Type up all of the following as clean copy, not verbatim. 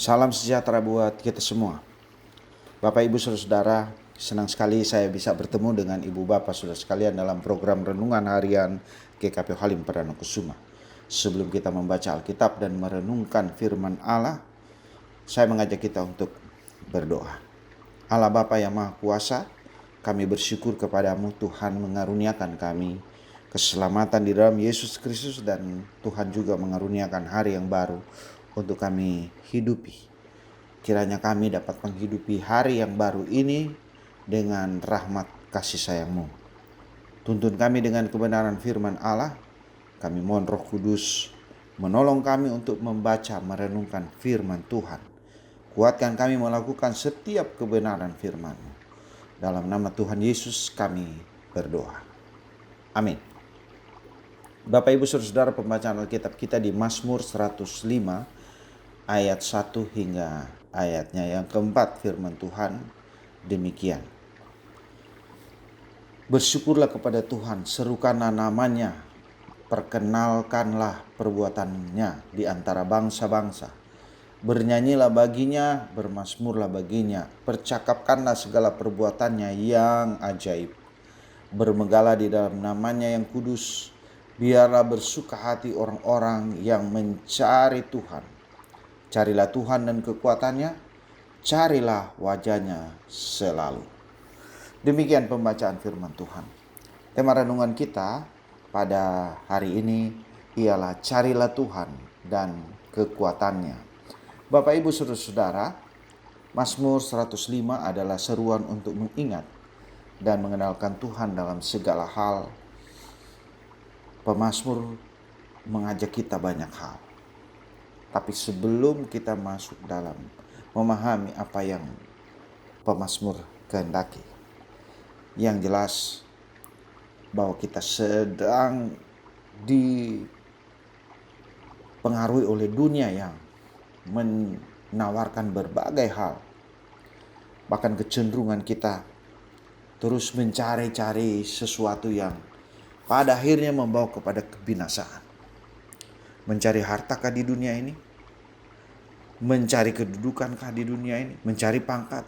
Salam sejahtera buat kita semua. Bapak, Ibu, Saudara-saudara, senang sekali saya bisa bertemu dengan Ibu Bapak Saudara sekalian dalam program Renungan Harian GKP Halim Perdana Kusuma. Sebelum kita membaca Alkitab dan merenungkan firman Allah, saya mengajak kita untuk berdoa. Allah Bapa yang Maha Kuasa, kami bersyukur kepadamu Tuhan mengaruniakan kami keselamatan di dalam Yesus Kristus, dan Tuhan juga mengaruniakan hari yang baru untuk kami hidupi. Kiranya kami dapat menghidupi hari yang baru ini dengan rahmat kasih sayang-Mu. Tuntun kami dengan kebenaran firman Allah. Kami mohon Roh Kudus menolong kami untuk membaca, merenungkan firman Tuhan. Kuatkan kami melakukan setiap kebenaran firman-Mu. Dalam nama Tuhan Yesus kami berdoa. Amin. Bapak, Ibu, Saudara-saudara, pembacaan Alkitab kita di Mazmur 105 ayat 1 hingga ayatnya yang keempat. Firman Tuhan demikian. Bersyukurlah kepada Tuhan, serukanlah namanya, perkenalkanlah perbuatannya di antara bangsa-bangsa. Bernyanyilah baginya, bermazmurlah baginya, percakapkanlah segala perbuatannya yang ajaib. Bermegahlah di dalam namanya yang kudus, biarlah bersuka hati orang-orang yang mencari Tuhan. Carilah Tuhan dan kekuatannya, carilah wajahnya selalu. Demikian pembacaan firman Tuhan. Tema renungan kita pada hari ini ialah carilah Tuhan dan kekuatannya. Bapak, Ibu, Saudara-saudara, Mazmur 105 adalah seruan untuk mengingat dan mengenalkan Tuhan dalam segala hal. Pemazmur mengajak kita banyak hal. Tapi sebelum kita masuk dalam memahami apa yang pemazmur kehendaki, yang jelas bahwa kita sedang dipengaruhi oleh dunia yang menawarkan berbagai hal. Bahkan kecenderungan kita terus mencari-cari sesuatu yang pada akhirnya membawa kepada kebinasaan. Mencari hartakah di dunia ini? Mencari kedudukankah di dunia ini? Mencari pangkat?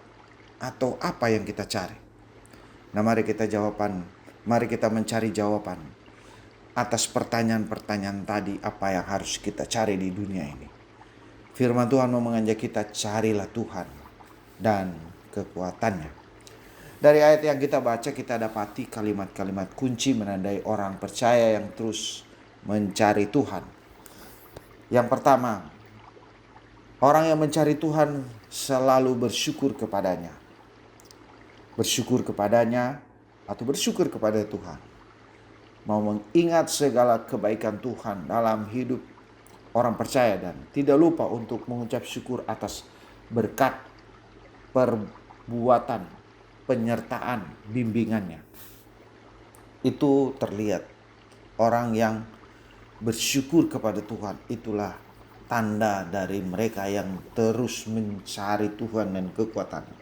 Atau apa yang kita cari? Nah, mari kita mencari jawaban atas pertanyaan-pertanyaan tadi. Apa yang harus kita cari di dunia ini? Firman Tuhan mau mengajak kita, carilah Tuhan dan kekuatannya. Dari ayat yang kita baca, kita dapati kalimat-kalimat kunci menandai orang percaya yang terus mencari Tuhan. Yang pertama, orang yang mencari Tuhan selalu bersyukur kepadanya. Bersyukur kepadanya atau bersyukur kepada Tuhan. Mau mengingat segala kebaikan Tuhan dalam hidup orang percaya dan tidak lupa untuk mengucap syukur atas berkat, perbuatan, penyertaan, bimbingannya. Itu terlihat orang yang bersyukur kepada Tuhan, itulah tanda dari mereka yang terus mencari Tuhan dan kekuatannya.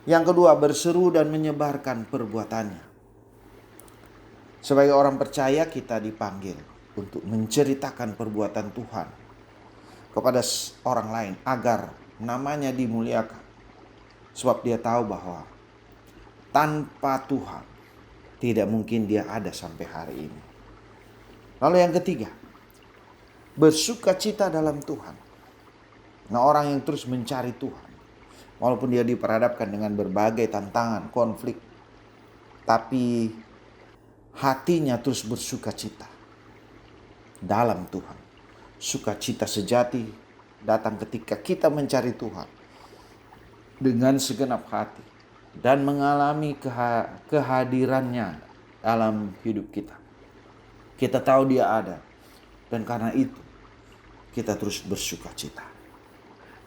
Yang kedua, berseru dan menyebarkan perbuatannya. Sebagai orang percaya, kita dipanggil untuk menceritakan perbuatan Tuhan kepada orang lain agar namanya dimuliakan. Sebab dia tahu bahwa tanpa Tuhan tidak mungkin dia ada sampai hari ini. Lalu yang ketiga, bersukacita dalam Tuhan. Nah, orang yang terus mencari Tuhan, walaupun dia diperhadapkan dengan berbagai tantangan, konflik, tapi hatinya terus bersukacita dalam Tuhan. Sukacita sejati datang ketika kita mencari Tuhan dengan segenap hati dan mengalami kehadirannya dalam hidup kita. Kita tahu dia ada, dan karena itu kita terus bersukacita.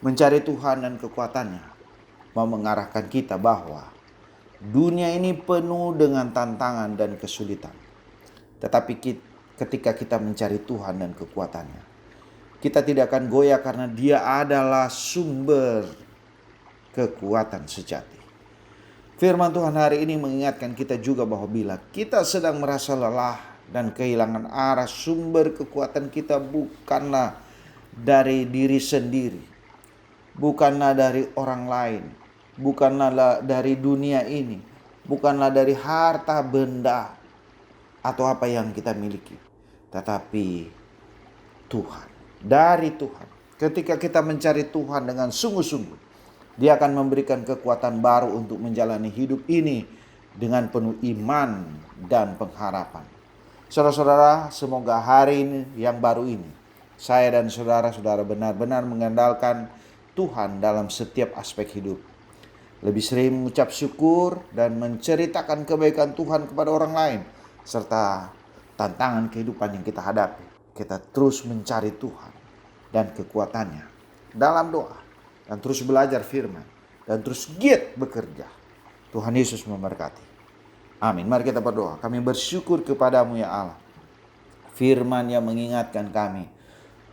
Mencari Tuhan dan kekuatannya mau mengarahkan kita bahwa dunia ini penuh dengan tantangan dan kesulitan. Tetapi ketika kita mencari Tuhan dan kekuatannya, kita tidak akan goyah karena dia adalah sumber kekuatan sejati. Firman Tuhan hari ini mengingatkan kita juga bahwa bila kita sedang merasa lelah dan kehilangan arah, sumber kekuatan kita bukanlah dari diri sendiri, bukanlah dari orang lain, bukanlah dari dunia ini, bukanlah dari harta benda atau apa yang kita miliki, tetapi Tuhan, dari Tuhan. Ketika kita mencari Tuhan dengan sungguh-sungguh, Dia akan memberikan kekuatan baru untuk menjalani hidup ini dengan penuh iman dan pengharapan. Saudara-saudara, semoga hari ini yang baru ini, saya dan saudara-saudara benar-benar mengandalkan Tuhan dalam setiap aspek hidup. Lebih sering mengucap syukur dan menceritakan kebaikan Tuhan kepada orang lain, serta tantangan kehidupan yang kita hadapi. Kita terus mencari Tuhan dan kekuatannya dalam doa, dan terus belajar firman, dan terus giat bekerja. Tuhan Yesus memberkati. Amin. Mari kita berdoa. Kami bersyukur kepadamu ya Allah. Firman yang mengingatkan kami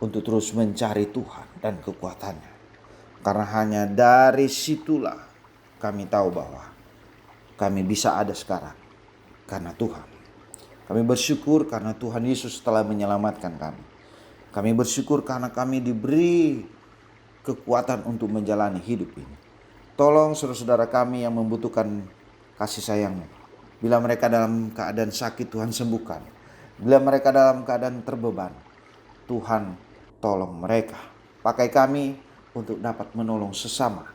untuk terus mencari Tuhan dan kekuatannya. Karena hanya dari situlah kami tahu bahwa kami bisa ada sekarang karena Tuhan. Kami bersyukur karena Tuhan Yesus telah menyelamatkan kami. Kami bersyukur karena kami diberi kekuatan untuk menjalani hidup ini. Tolong saudara-saudara kami yang membutuhkan kasih sayang-Mu. Bila mereka dalam keadaan sakit, Tuhan sembuhkan. Bila mereka dalam keadaan terbeban, Tuhan tolong mereka. Pakai kami untuk dapat menolong sesama.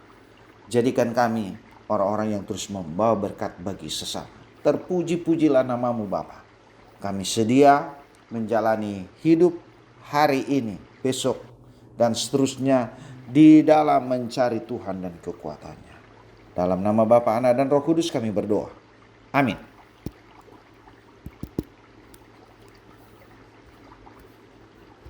Jadikan kami orang-orang yang terus membawa berkat bagi sesama. Terpuji-pujilah nama-Mu Bapa. Kami sedia menjalani hidup hari ini, besok, dan seterusnya di dalam mencari Tuhan dan kekuatannya. Dalam nama Bapa, Anak, dan Roh Kudus kami berdoa. Amin.